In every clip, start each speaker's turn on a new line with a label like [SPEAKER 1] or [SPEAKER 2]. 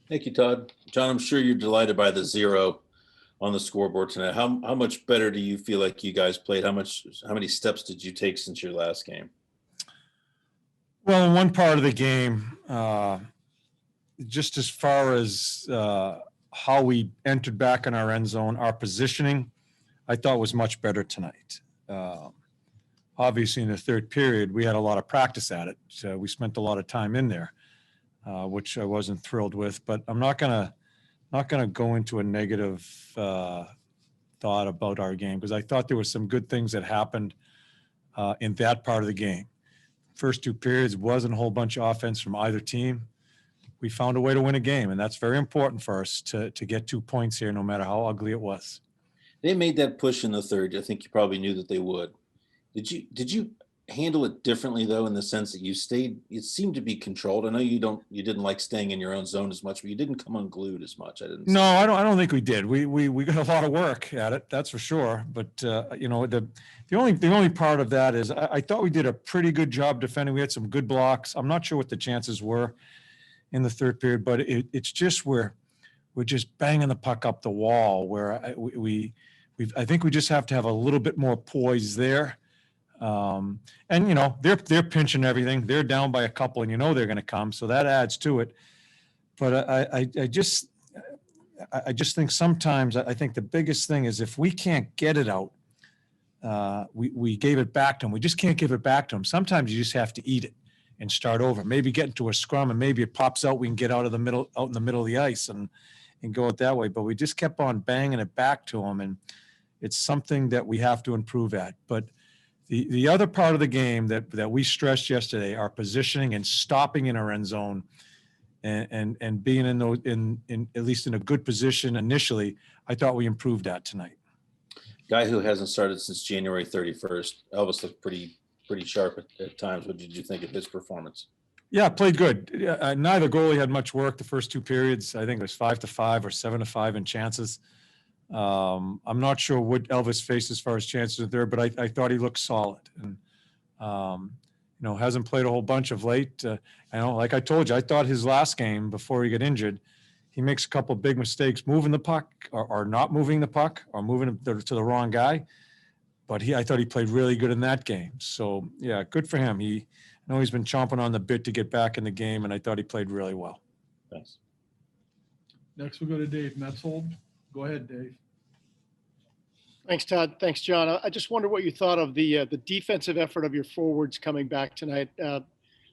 [SPEAKER 1] Thank you, Todd. John, I'm sure you're delighted by the zero on the scoreboard tonight. How much better do you feel like you guys played? How many steps did you take since your last game?
[SPEAKER 2] Well, in one part of the game, just as far as how we entered back in our end zone, our positioning, I thought was much better tonight. Obviously, in the third period, we had a lot of practice at it. So we spent a lot of time in there, which I wasn't thrilled with. But I'm not gonna go into a negative thought about our game because I thought there were some good things that happened in that part of the game. First two periods wasn't a whole bunch of offense from either team. We found a way to win a game, and that's very important for us to get 2 points here, no matter how ugly it was.
[SPEAKER 1] They made that push in the third. I think you probably knew that they would. Did you handle it differently though, in the sense that you stayed? It seemed to be controlled. I know you didn't like staying in your own zone as much, but you didn't come unglued as much. I didn't
[SPEAKER 2] No,
[SPEAKER 1] see.
[SPEAKER 2] I don't think we did. We got a lot of work at it, that's for sure. But the only part of that is I thought we did a pretty good job defending. We had some good blocks. I'm not sure what the chances were in the third period, but it's just we're just banging the puck up the wall. Where I think we just have to have a little bit more poise there. And they're pinching everything. They're down by a couple, and they're going to come, so that adds to it. But I just think sometimes I think the biggest thing is if we can't get it out, we gave it back to them. We just can't give it back to them. Sometimes you just have to eat it and start over. Maybe get into a scrum and maybe it pops out. We can get out in the middle of the ice and go it that way. But we just kept on banging it back to them, and it's something that we have to improve at. But the other part of the game that we stressed yesterday, our positioning and stopping in our end zone and being in at least in a good position initially, I thought we improved that tonight.
[SPEAKER 1] Guy who hasn't started since January 31st. Elvis looked pretty sharp at times. What did you think of his performance?
[SPEAKER 2] Yeah, played good. Neither goalie had much work the first two periods. I think it was 5-5 or 7-5 in chances. I'm not sure what Elvis faced as far as chances are there, but I thought he looked solid and hasn't played a whole bunch of late. Like I told you, I thought his last game before he got injured, he makes a couple big mistakes moving the puck or not moving the puck or moving it to the wrong guy. But I thought he played really good in that game. So yeah, good for him. I know he's been chomping on the bit to get back in the game, and I thought he played really well.
[SPEAKER 1] Thanks.
[SPEAKER 3] Next, we'll go to Dave Metzold. Go ahead, Dave.
[SPEAKER 4] Thanks, Todd. Thanks, John. I just wonder what you thought of the defensive effort of your forwards coming back tonight.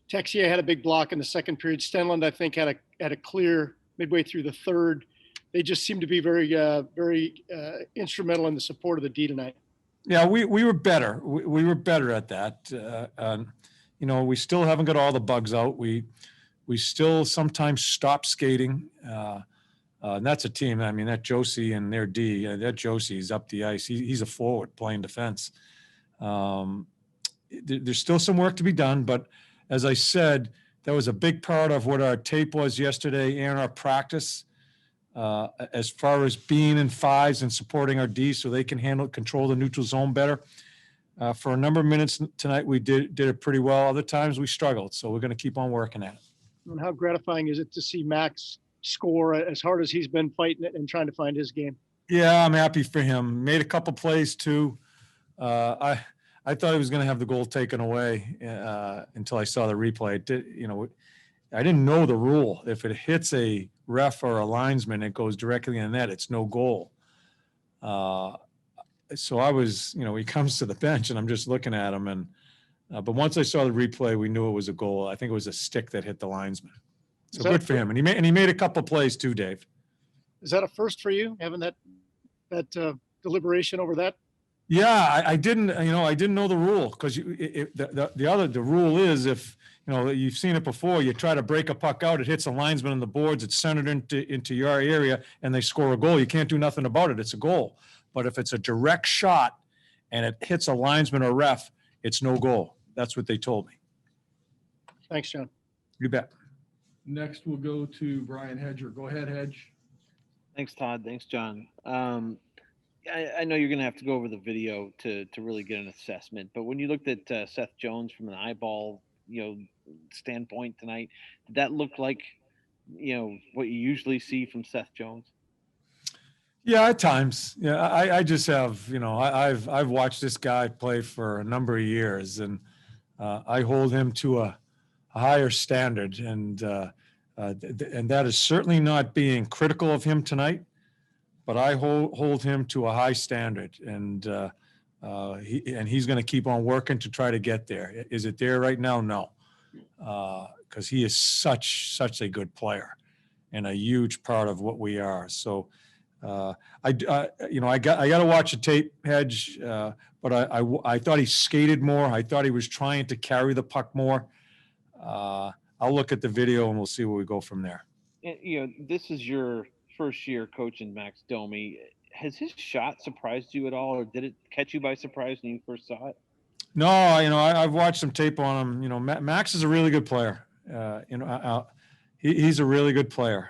[SPEAKER 4] Texier had a big block in the second period. Stenlund, I think, had a clear midway through the third. They just seemed to be very instrumental in the support of the D tonight.
[SPEAKER 2] Yeah, we were better. We were better at that. We still haven't got all the bugs out. We still sometimes stop skating. And that's a team. I mean, that Josie and their D, that Josie's up the ice. He's a forward playing defense. There's still some work to be done, but as I said, that was a big part of what our tape was yesterday and our practice as far as being in fives and supporting our D so they can control the neutral zone better. For a number of minutes tonight, we did it pretty well. Other times we struggled, so we're going to keep on working at it.
[SPEAKER 4] And how gratifying is it to see Max score as hard as he's been fighting it and trying to find his game?
[SPEAKER 2] Yeah, I'm happy for him. Made a couple plays too. I thought he was going to have the goal taken away until I saw the replay. I didn't know the rule. If it hits a ref or a linesman, it goes directly in the net. It's no goal. So I was, he comes to the bench and I'm just looking at him. But once I saw the replay, we knew it was a goal. I think it was a stick that hit the linesman. So good for him. And he made a couple plays too, Dave.
[SPEAKER 4] Is that a first for you, having that deliberation over that?
[SPEAKER 2] Yeah, I didn't know the rule because the rule is if you've seen it before, you try to break a puck out, it hits a linesman on the boards, it's centered into your area, and they score a goal. You can't do nothing about it. It's a goal. But if it's a direct shot and it hits a linesman or ref, it's no goal. That's what they told me.
[SPEAKER 4] Thanks, John.
[SPEAKER 2] You bet.
[SPEAKER 3] Next, we'll go to Brian Hedger. Go ahead, Hedge.
[SPEAKER 5] Thanks, Todd. Thanks, John. I know you're going to have to go over the video to really get an assessment, but when you looked at Seth Jones from an eyeball, standpoint tonight, did that look like what you usually see from Seth Jones?
[SPEAKER 2] Yeah, at times. Yeah, I just have, I've watched this guy play for a number of years, and I hold him to a higher standard, and that is certainly not being critical of him tonight, but I hold him to a high standard, and he's going to keep on working to try to get there. Is it there right now? No, because he is such a good player and a huge part of what we are. So. I got to watch the tape, Hedge, but I thought he skated more. I thought he was trying to carry the puck more. I'll look at the video and we'll see where we go from there.
[SPEAKER 5] This is your first year coaching Max Domi. Has his shot surprised you at all, or did it catch you by surprise when you first saw it?
[SPEAKER 2] No, I've watched some tape on him. Max is a really good player. He's a really good player.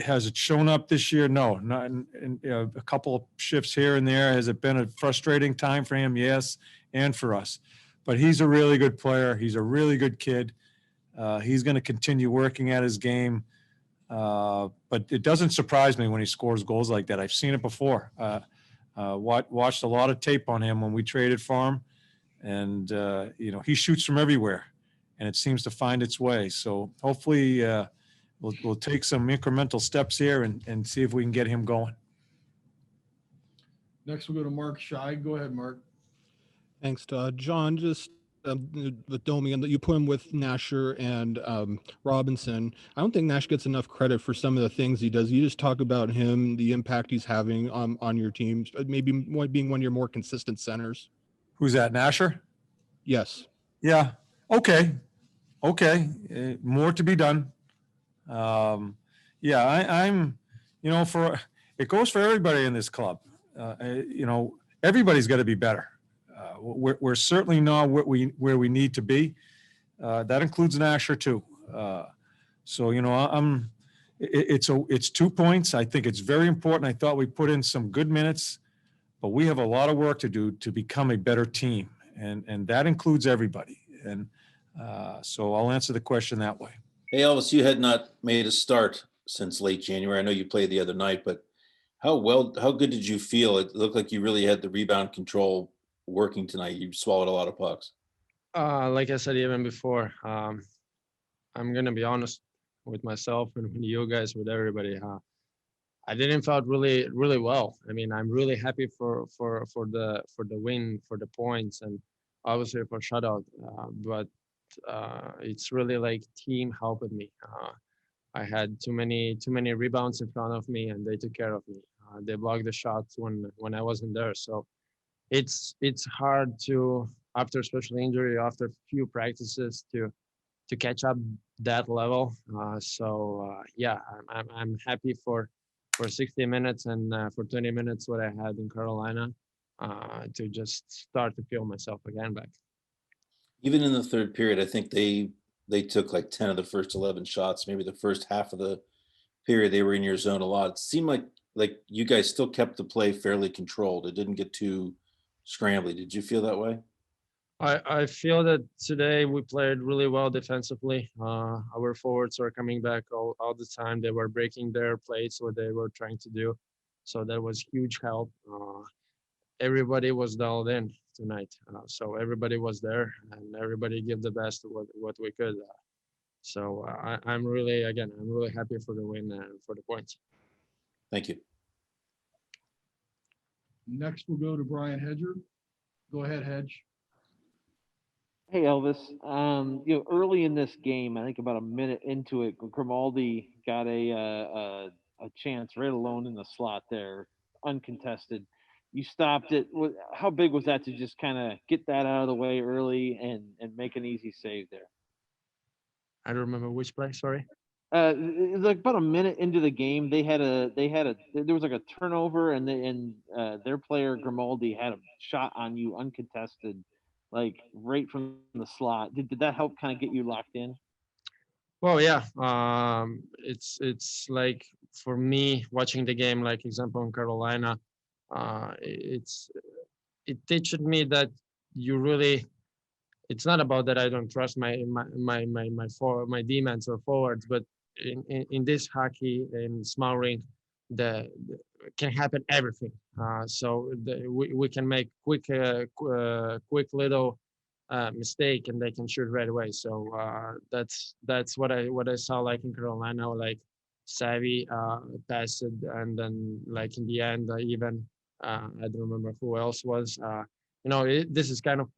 [SPEAKER 2] Has it shown up this year? No, not in a couple of shifts here and there. Has it been a frustrating time for him? Yes, and for us. But he's a really good player. He's a really good kid. He's going to continue working at his game. But it doesn't surprise me when he scores goals like that. I've seen it before. Watched a lot of tape on him when we traded for him. And, he shoots from everywhere, and it seems to find its way. So hopefully we'll take some incremental steps here and see if we can get him going.
[SPEAKER 3] Next, we'll go to Mark Scheid. Go ahead, Mark.
[SPEAKER 6] Thanks, Todd. John, just with Domi, and you put him with Nasher and Robinson. I don't think Nash gets enough credit for some of the things he does. You just talk about him, the impact he's having on your team, maybe being one of your more consistent centers.
[SPEAKER 2] Who's that, Nasher?
[SPEAKER 6] Yes.
[SPEAKER 2] Yeah. Okay. More to be done. I'm, it goes for everybody in this club. Everybody's got to be better. We're certainly not where we need to be. That includes Nasher too. It's 2 points. I think it's very important. I thought we put in some good minutes, but we have a lot of work to do to become a better team. And that includes everybody. And so I'll answer the question that way.
[SPEAKER 1] Hey, Elvis, you had not made a start since late January. I know you played the other night, but how good did you feel? It looked like you really had the rebound control working tonight. You swallowed a lot of pucks.
[SPEAKER 7] Like I said, even before, I'm going to be honest with myself and with you guys, with everybody. I didn't felt really, really well. I mean, I'm really happy for the win, for the points, and obviously for shutout. But it's really like team helping me. I had too many rebounds in front of me, and they took care of me. They blocked the shots when I wasn't there. So it's hard to, after special injury, after few practices, to catch up that level. I'm happy for 60 minutes and for 20 minutes what I had in Carolina to just start to feel myself again back.
[SPEAKER 1] Even in the third period, I think they took like 10 of the first 11 shots. Maybe the first half of the period they were in your zone a lot. It seemed like you guys still kept the play fairly controlled. It didn't get too scrambly. Did you feel that way?
[SPEAKER 7] I feel that today we played really well defensively. Our forwards are coming back all the time. They were breaking their plates, what they were trying to do. So that was huge help. Everybody was dialed in tonight. So everybody was there and everybody gave the best of what we could. I'm really happy for the win and for the points.
[SPEAKER 1] Thank you.
[SPEAKER 3] Next, we'll go to Brian Hedger. Go ahead, Hedge.
[SPEAKER 5] Hey Elvis, early in this game, I think about a minute into it, Grimaldi got a chance right alone in the slot there, uncontested. You stopped it. How big was that to just kind of get that out of the way early and make an easy save there?
[SPEAKER 7] I don't remember which play. Sorry.
[SPEAKER 5] It was like about a minute into the game, there was like a turnover, and their player Grimaldi had a shot on you uncontested, like right from the slot. Did that help kind of get you locked in?
[SPEAKER 7] Well, yeah. It's like for me watching the game, like example in Carolina, it teaches me that you really. It's not about that I don't trust my D-mans or forwards, but in this hockey in small rink, the can happen everything. So we can make quick little mistake and they can shoot right away. So that's what I saw like in Carolina, like savvy passed it, and then like in the end even I don't remember who else was. This is kind of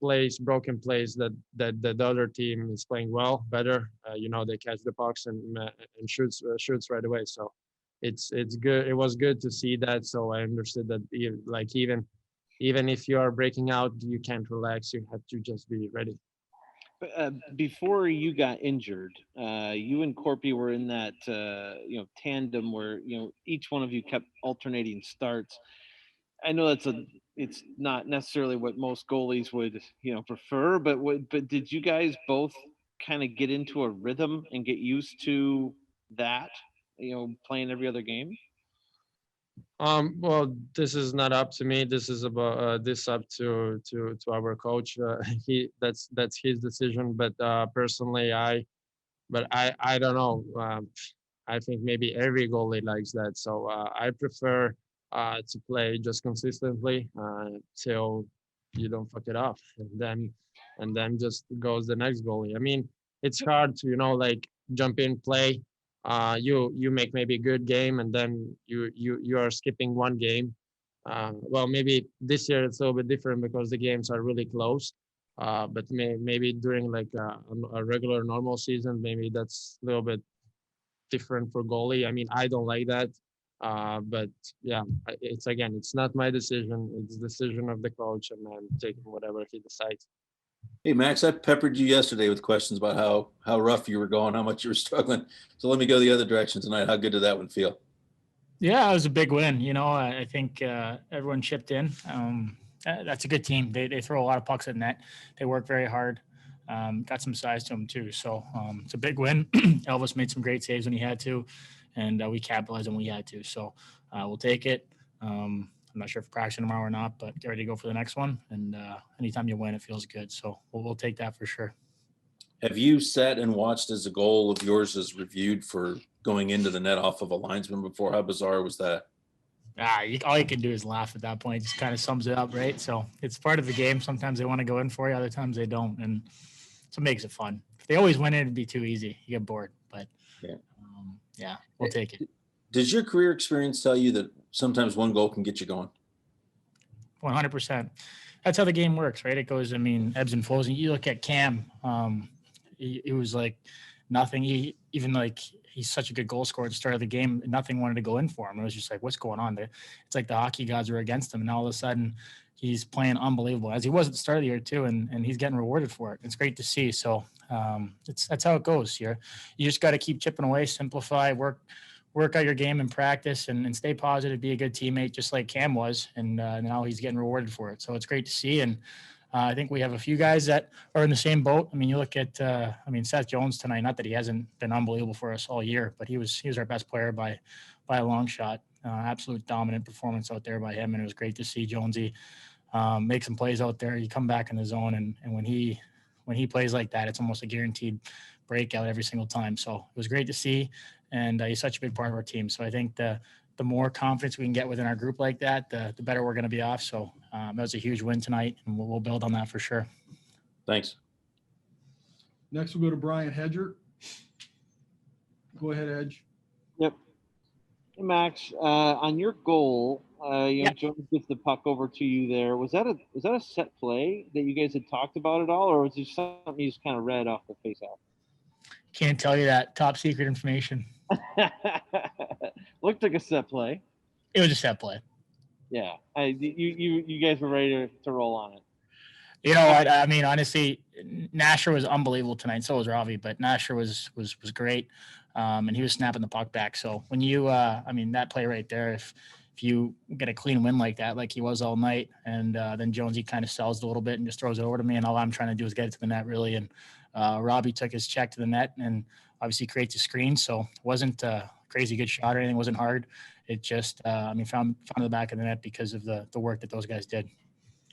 [SPEAKER 7] broken plays that the other team is playing well, better. They catch the pucks and shoots right away. So it's good. It was good to see that. So I understood that even if you are breaking out, you can't relax. You have to just be ready.
[SPEAKER 5] But, before you got injured, you and Corpy were in that tandem where each one of you kept alternating starts. I know it's not necessarily what most goalies would prefer, but did you guys both kind of get into a rhythm and get used to that? Playing every other game.
[SPEAKER 7] Well, this is not up to me. This is about this up to our coach. That's his decision. But personally, I don't know. I think maybe every goalie likes that. So I prefer to play just consistently till you don't fuck it up, and then just goes the next goalie. I mean, it's hard to like jump in, play. You make maybe a good game, and then you are skipping one game. Well, maybe this year it's a little bit different because the games are really close. But maybe during like a regular normal season, maybe that's a little bit different for goalie. I mean, I don't like that. But yeah, it's not my decision. It's the decision of the coach, and I'm taking whatever he decides.
[SPEAKER 1] Hey, Max, I peppered you yesterday with questions about how rough you were going, how much you were struggling. So let me go the other direction tonight. How good did that one feel?
[SPEAKER 8] Yeah, it was a big win. I think everyone chipped in. That's a good team. They throw a lot of pucks at net. They work very hard. Got some size to them too. So it's a big win. Elvis made some great saves when he had to, and we capitalized when we had to. So we'll take it. I'm not sure if practicing tomorrow or not, but get ready to go for the next one. And anytime you win, it feels good. So we'll take that for sure.
[SPEAKER 1] Have you sat and watched as a goal of yours is reviewed for going into the net off of a linesman before? How bizarre was that?
[SPEAKER 8] All you can do is laugh at that point. It just kind of sums it up, right? So it's part of the game. Sometimes they want to go in for you, other times they don't, and so it makes it fun. If they always win it, it'd be too easy. You get bored, but yeah, we'll take it.
[SPEAKER 1] Does your career experience tell you that sometimes one goal can get you going?
[SPEAKER 8] 100%. That's how the game works, right? It goes, ebbs and flows. And you look at Cam, it was like nothing. He's such a good goal scorer at the start of the game. Nothing wanted to go in for him. It was just like, what's going on there? It's like the hockey gods were against him. And all of a sudden he's playing unbelievable, as he was at the start of the year too. And he's getting rewarded for it. It's great to see. So that's how it goes here. You just got to keep chipping away, simplify, work out your game in practice and stay positive, be a good teammate, just like Cam was. And now he's getting rewarded for it. So it's great to see. And I think we have a few guys that are in the same boat. You look at, Seth Jones tonight, not that he hasn't been unbelievable for us all year, but he was our best player by a long shot. Absolute dominant performance out there by him. And it was great to see Jonesy make some plays out there. You come back in the zone, and when he plays like that, it's almost a guaranteed breakout every single time. So it was great to see. And he's such a big part of our team. So I think the more confidence we can get within our group like that, the better we're going to be off. So that was a huge win tonight, and we'll build on that for sure.
[SPEAKER 1] Thanks.
[SPEAKER 3] Next, we'll go to Brian Hedger. Go ahead, Edge.
[SPEAKER 5] Yep. Hey, Max, on your goal, Jones gets the puck over to you there. Was that a set play that you guys had talked about at all, or was it something you just kind of read off the face-off?
[SPEAKER 8] Can't tell you that. Top secret information.
[SPEAKER 5] Looked like a set play.
[SPEAKER 8] It was a set play.
[SPEAKER 5] Yeah, you guys were ready to roll on it.
[SPEAKER 8] Honestly, Nasher was unbelievable tonight. So was Ravi, but Nasher was great, and he was snapping the puck back. So when you, that play right there, if you get a clean win like that, like he was all night, and then Jonesy kind of sells it a little bit and just throws it over to me, and all I'm trying to do is get it to the net, really. And Robbie took his check to the net and obviously creates a screen. So it wasn't a crazy good shot or anything. It wasn't hard. It just, found the back of the net because of the work that those guys did.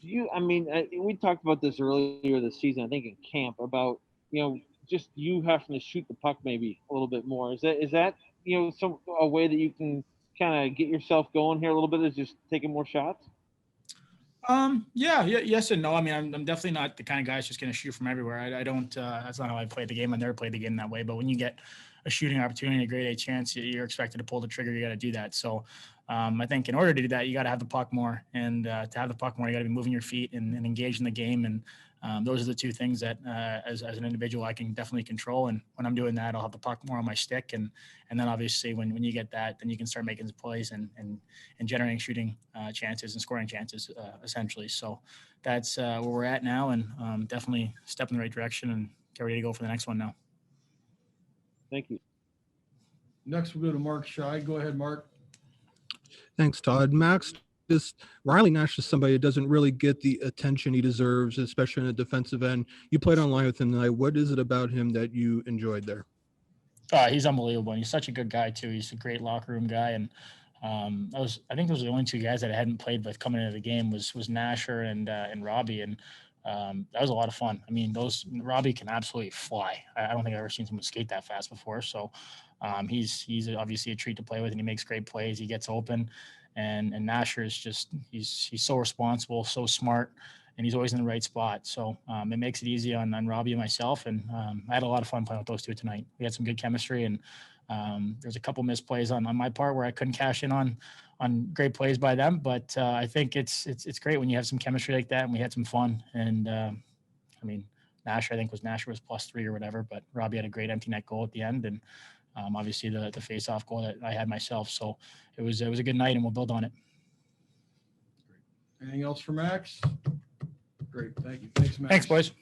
[SPEAKER 5] We talked about this earlier this season, I think in camp, about, just you having to shoot the puck maybe a little bit more. Is that a way that you can kind of get yourself going here a little bit, is just taking more shots?
[SPEAKER 8] Yeah, yes and no. I mean, I'm definitely not the kind of guy that's just going to shoot from everywhere. I don't, that's not how I play the game. I never played the game that way. But when you get a shooting opportunity, a grade A chance, you're expected to pull the trigger. You got to do that. So I think in order to do that, you got to have the puck more. And to have the puck more, you got to be moving your feet and engaged in the game. And those are the two things that, as an individual, I can definitely control. And when I'm doing that, I'll have the puck more on my stick. And then obviously when you get that, then you can start making plays and generating shooting chances and scoring chances, essentially. So that's where we're at now, and definitely step in the right direction and get ready to go for the next one now.
[SPEAKER 5] Thank you.
[SPEAKER 3] Next, we'll go to Mark Scheid. Go ahead, Mark.
[SPEAKER 6] Thanks, Todd. Max, just Riley Nash is somebody that doesn't really get the attention he deserves, especially in the defensive end. You played online with him tonight. What is it about him that you enjoyed there?
[SPEAKER 8] He's unbelievable, and he's such a good guy too. He's a great locker room guy, and I think those are the only two guys that I hadn't played with coming into the game was Nasher and Robbie, and that was a lot of fun. I mean, Robbie can absolutely fly. I don't think I've ever seen someone skate that fast before. So he's obviously a treat to play with, and he makes great plays. He gets open, and Nasher is just he's so responsible, so smart, and he's always in the right spot. So it makes it easy on Robbie and myself. And I had a lot of fun playing with those two tonight. We had some good chemistry, and there's a couple missed plays on my part where I couldn't cash in on great plays by them. But I think it's great when you have some chemistry like that, and we had some fun. And I mean, Nasher was +3 or whatever, but Robbie had a great empty net goal at the end, and obviously the face-off goal that I had myself. So it was a good night, and we'll build on it.
[SPEAKER 3] Anything else for Max? Great. Thank you. Thanks, Max.
[SPEAKER 8] Thanks, boys.